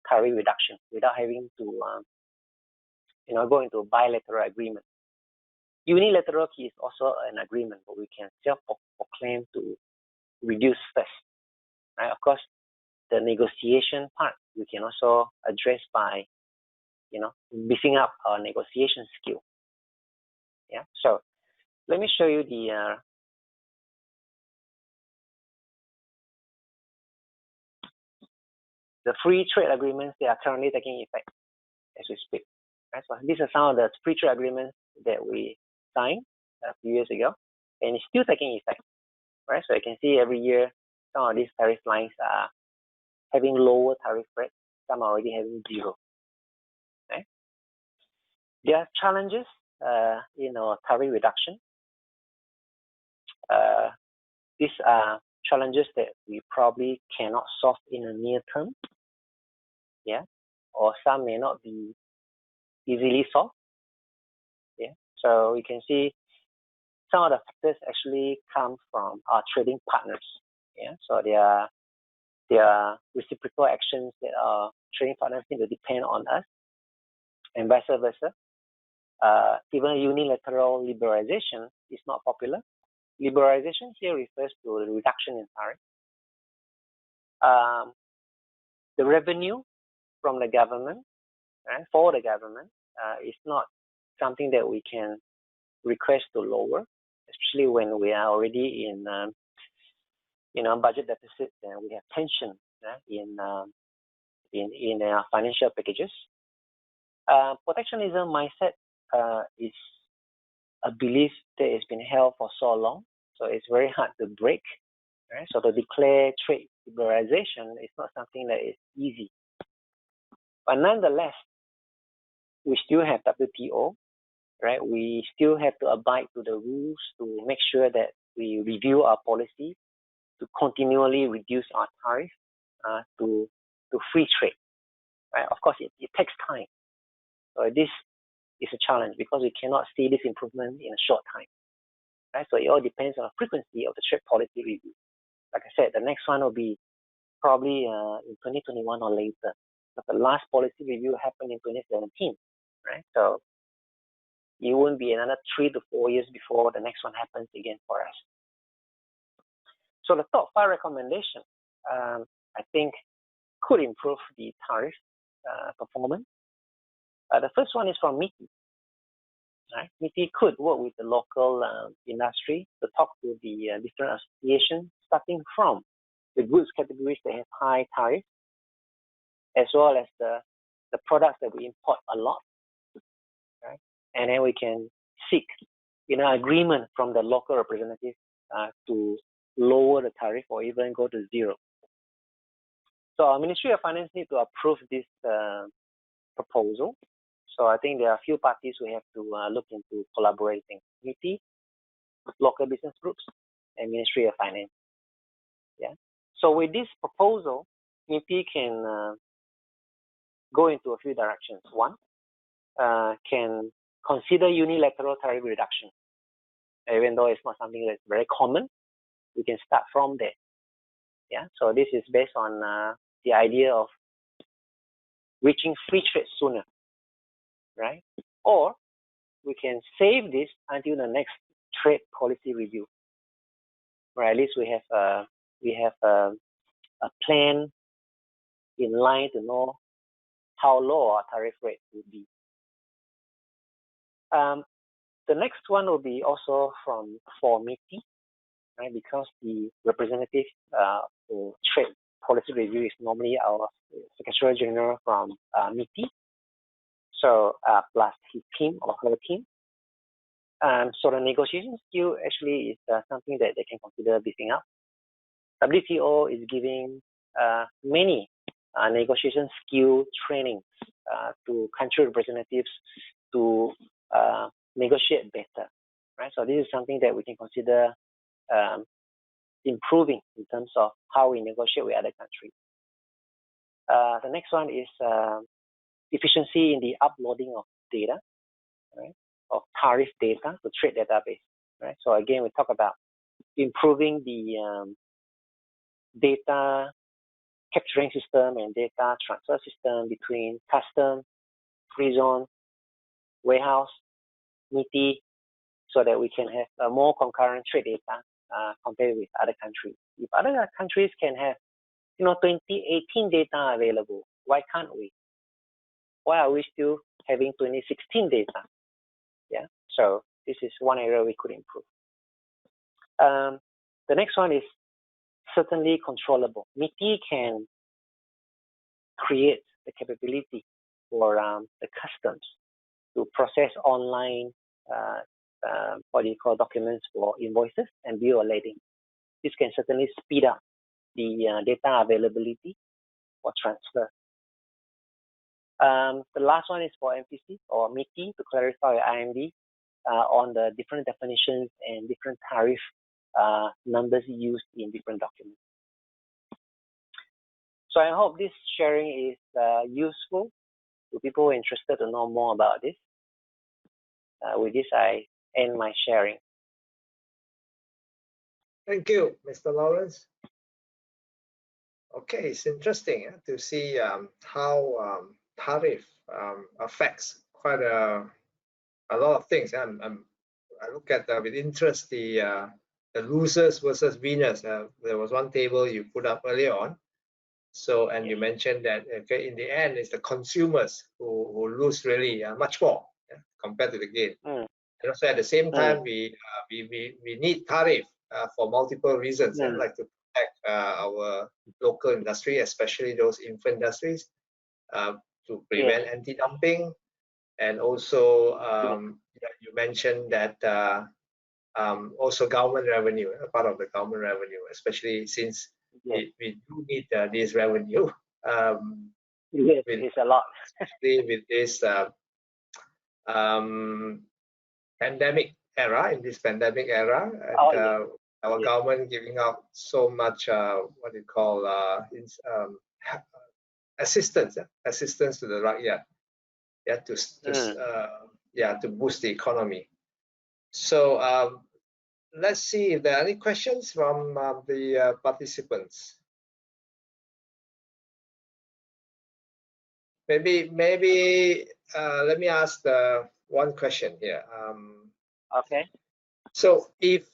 tariff reduction without having to go into a bilateral agreement. Unilateral is also an agreement, but we can self-proclaim to reduce first. Right? Of course, the negotiation part we can also address by, beefing up our negotiation skill. Yeah. So let me show you the free trade agreements that are currently taking effect as we speak. Right? So these are some of the free trade agreements that we signed a few years ago, and it's still taking effect. Right? So you can see every year some of these tariff lines are having lower tariff rates, some are already having zero. Right? There are challenges in our tariff reduction. These are challenges that we probably cannot solve in the near term. Yeah, or some may not be easily solved. Yeah, so we can see some of the factors actually come from our trading partners. Yeah, so their reciprocal actions that our trading partners need to depend on us, and vice versa. Even unilateral liberalization is not popular. Liberalization here refers to the reduction in tariff. The revenue from the government, right, for the government, is not something that we can request to lower, especially when we are already in budget deficit and we have tension in our financial packages. Protectionism mindset is a belief that has been held for so long, so it's very hard to break. Right? So to declare trade liberalization is not something that is easy. But nonetheless, we still have WTO, right? We still have to abide to the rules to make sure that we review our policy to continually reduce our tariff to free trade. Right? Of course, it takes time. So this is a challenge because we cannot see this improvement in a short time. Right? So it all depends on the frequency of the trade policy review. Like I said, the next one will be probably in 2021 or later. But the last policy review happened in 2017, right? So it won't be another 3 to 4 years before the next one happens again for us. So the top 5 recommendations, I think, could improve the tariff performance. The first one is from MITI. Right? MITI could work with the local industry to talk to the different associations, starting from the goods categories that have high tariffs, as well as the products that we import a lot. Right? And then we can seek agreement from the local representatives to lower the tariff or even go to zero. So our Ministry of Finance needs to approve this proposal. So I think there are a few parties we have to look into collaborating: MITI, local business groups, and Ministry of Finance. Yeah. So with this proposal, MITI can go into a few directions. One, can consider unilateral tariff reduction. Even though it's not something that's very common, we can start from there. Yeah. So this is based on the idea of reaching free trade sooner, right? Or we can save this until the next trade policy review, where at least we have a plan in line to know how low our tariff rate would be. The next one will be also for MITI, right? Because the representative for trade policy review is normally our Secretary General from MITI. So plus his team or her team. So the negotiation skill actually is something that they can consider beefing up. WTO is giving many negotiation skill trainings to country representatives to negotiate better, right? So this is something that we can consider improving in terms of how we negotiate with other countries. The next one is efficiency in the uploading of data, right? Of tariff data to trade database, right? So again, we talk about improving the data capturing system and data transfer system between custom, free zone, warehouse, MITI, so that we can have a more concurrent trade data compared with other countries. If other countries can have 2018 data available, why can't we? Why are we still having 2016 data? Yeah, so this is one area we could improve. The next one is certainly controllable. MITI can create the capability for the customs to process online documents for invoices and bill of lading. This can certainly speed up the data availability for transfer. The last one is for MPC or MITI to clarify with IMD on the different definitions and different tariff numbers used in different documents. So I hope this sharing is useful to people interested to know more about this. With this, I end my sharing. Thank you, Mr. Lawrence. Okay, it's interesting to see how tariff affects quite a lot of things. I look at with interest the losers versus winners. There was one table you put up earlier on. So, and you mentioned that okay, in the end, it's the consumers who lose really much more compared to the gain. And also at the same time, we need tariff for multiple reasons. Like to protect our local industry, especially those infant industries, to prevent anti-dumping, and also you mentioned that also government revenue, part of the government revenue, especially since we do need this revenue. It's a lot. Especially with this pandemic era, in this pandemic era, and our government giving out so much what you call assistance to the rakyat, to boost the economy. So let's see if there are any questions from the participants. Maybe let me ask one question here. Okay. So if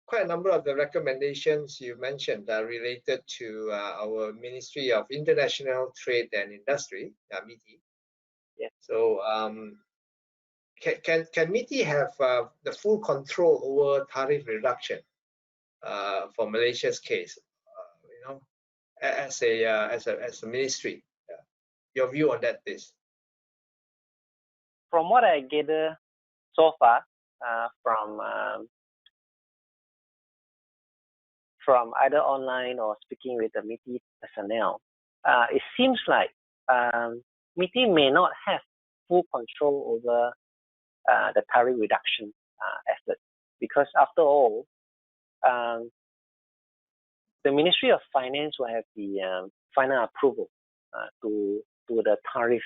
quite a number of the recommendations you mentioned are related to our Ministry of International Trade and Industry, MITI. So can MITI have the full control over tariff reduction for Malaysia's case? As a ministry, your view on that, please. From what I gather so far from either online or speaking with the MITI personnel, it seems like MITI may not have full control over the tariff reduction effort, because after all, the Ministry of Finance will have the final approval to the tariff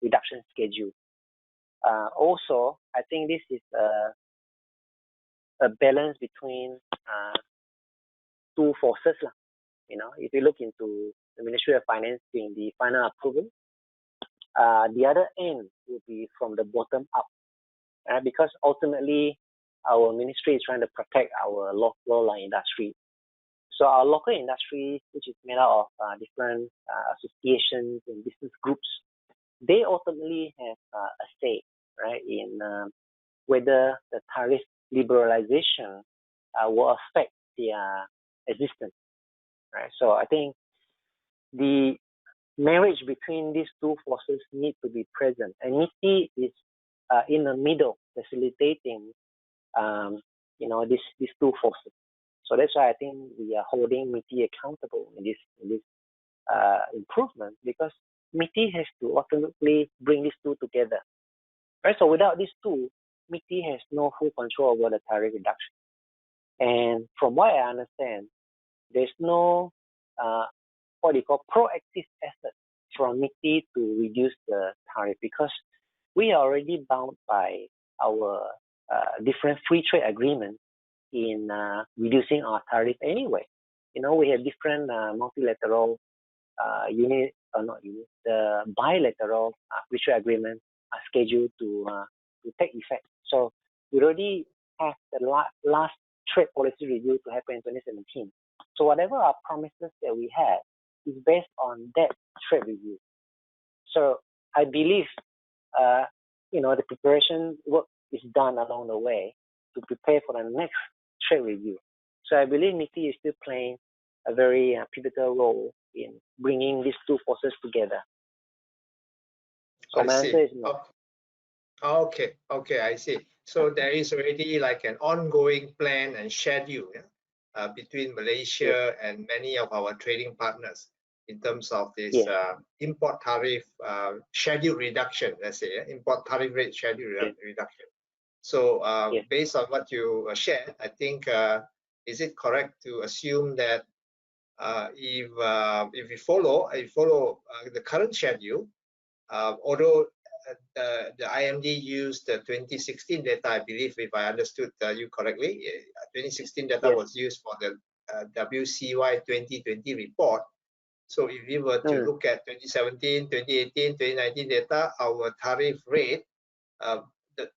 reduction schedule. Also, I think this is a balance between two forces. If you look into the Ministry of Finance being the final approval, the other end would be from the bottom up, because ultimately our ministry is trying to protect our local industry. So our local industry, which is made out of different associations and business groups, they ultimately have a say, right, in whether the tariff liberalization will affect their existence, right? So I think the marriage between these two forces need to be present, and MITI is in the middle, facilitating, these two forces. So that's why I think we are holding MITI accountable in this improvement, because MITI has to ultimately bring these two together, right? So without these two, MITI has no full control over the tariff reduction. And from what I understand, there's no what you call proactive effort from MITI to reduce the tariff, because we are already bound by our different free trade agreements in reducing our tariff anyway. We have different multilateral the bilateral free trade agreements are scheduled to take effect. So we already have the last trade policy review to happen in 2017. So whatever our promises that we have is based on that trade review. So I believe, the preparation work is done along the way to prepare for the next trade review. So I believe MITI is still playing a very pivotal role in bringing these two forces together. So my answer is no. Okay, I see. So there is already like an ongoing plan and schedule between Malaysia and many of our trading partners in terms of this import tariff schedule reduction, let's say, import tariff rate schedule reduction. So based on what you shared, I think, is it correct to assume that if we follow the current schedule, although the IMD used the 2016 data, I believe, if I understood you correctly, 2016 data was used for the WCY 2020 report. So if we were to look at 2017, 2018, 2019 data, our tariff rate,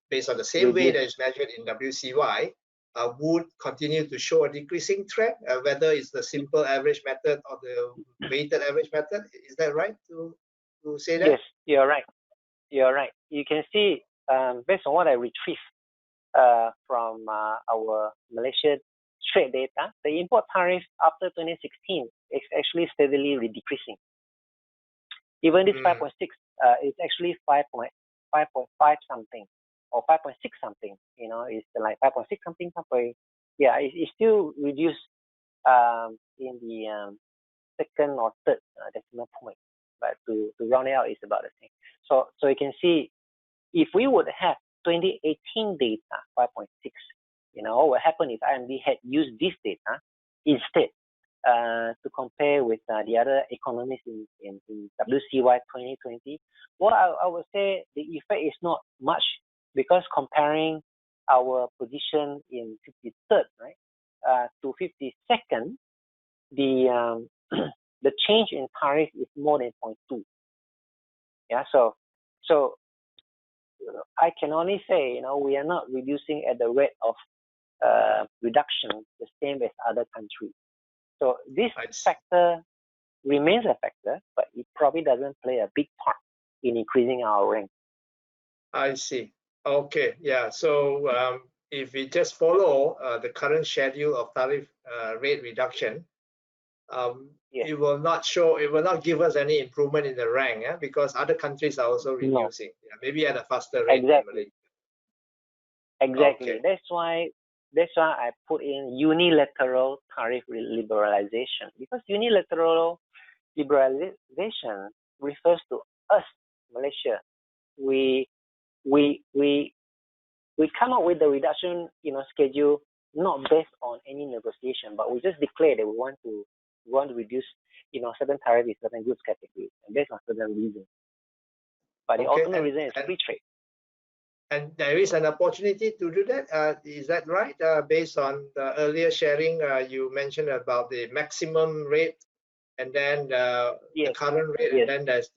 based on the same way that is measured in WCY, would continue to show a decreasing trend, whether it's the simple average method or the weighted average method. Is that right to say that? Yes, you're right. You're right. You can see, based on what I retrieved from our Malaysia trade data, the import tariff after 2016 is actually steadily decreasing. Even this 5.6 is actually 5.5 something or 5.6 something. You know, it's like 5.6 something. Yeah, it's still reduced in the second or third decimal point, but to round it out, it's about the same. So you can see, if we would have 2018 data 5.6, you know, what would happen if IMD had used this data instead to compare with the other economies in WCY 2020? Well, I would say the effect is not much, because comparing our position in 53rd, right, to 52nd, the the change in tariff is more than 0.2. Yeah, so I can only say, you know, we are not reducing at the rate of reduction the same as other countries. So this factor remains a factor, but it probably doesn't play a big part in increasing our rank. I see. Okay, yeah. So if we just follow the current schedule of tariff rate reduction, it will not show, it will not give us any improvement in the rank, because other countries are also reducing. No. Yeah, maybe at a faster rate. Exactly. Exactly. Okay. That's why I put in unilateral tariff liberalization, because unilateral liberalization refers to us, Malaysia. We come up with the reduction, you know, schedule not based on any negotiation, but we just declare that we want to reduce, you know, certain tariff in certain goods categories, and based on certain reasons. But the ultimate reason is free trade. And there is an opportunity to do that. Is that right? Based on the earlier sharing, you mentioned about the maximum rate, and then the current rate, and then there's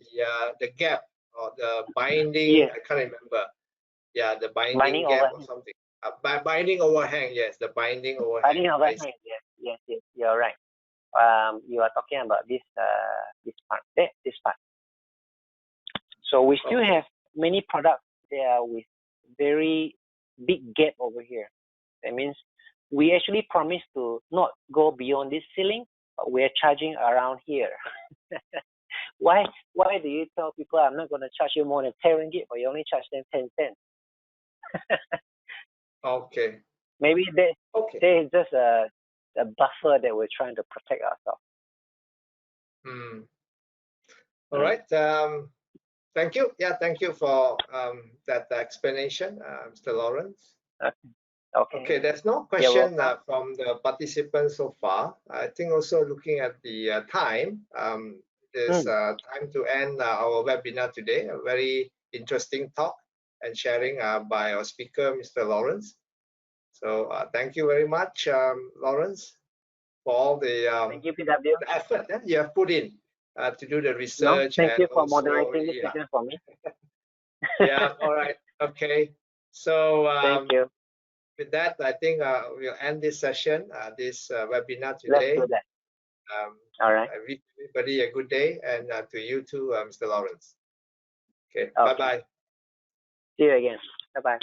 the gap or the binding. I can't remember. Yeah, the binding gap overhang. Or something. Binding overhang. Yes, the binding overhang. Binding overhang. Yes. You're right. You are talking about this part. This part. So we still have many products there with very big gap over here. That means we actually promise to not go beyond this ceiling, but we're charging around here. Why do you tell people I'm not going to charge you more than 10 ringgit, but you only charge them 10 cents? Okay. Maybe there is just a buffer that we're trying to protect ourselves. All right. Thank you. Yeah, thank you for that explanation, Mr. Lawrence. Okay, there's no question from the participants so far. I think also looking at the time, there's time to end our webinar today. A very interesting talk and sharing by our speaker, Mr. Lawrence. So thank you very much, Lawrence, for all the, thank you, PW. the effort you have put in to do the research. Thank you for moderating this session for me. Yeah, all right. Okay. So thank you. With that, I think we'll end this session, this webinar today. Let's do that. All right. I wish everybody a good day, and to you too, Mr. Lawrence. Okay. Bye-bye. See you again. Bye-bye.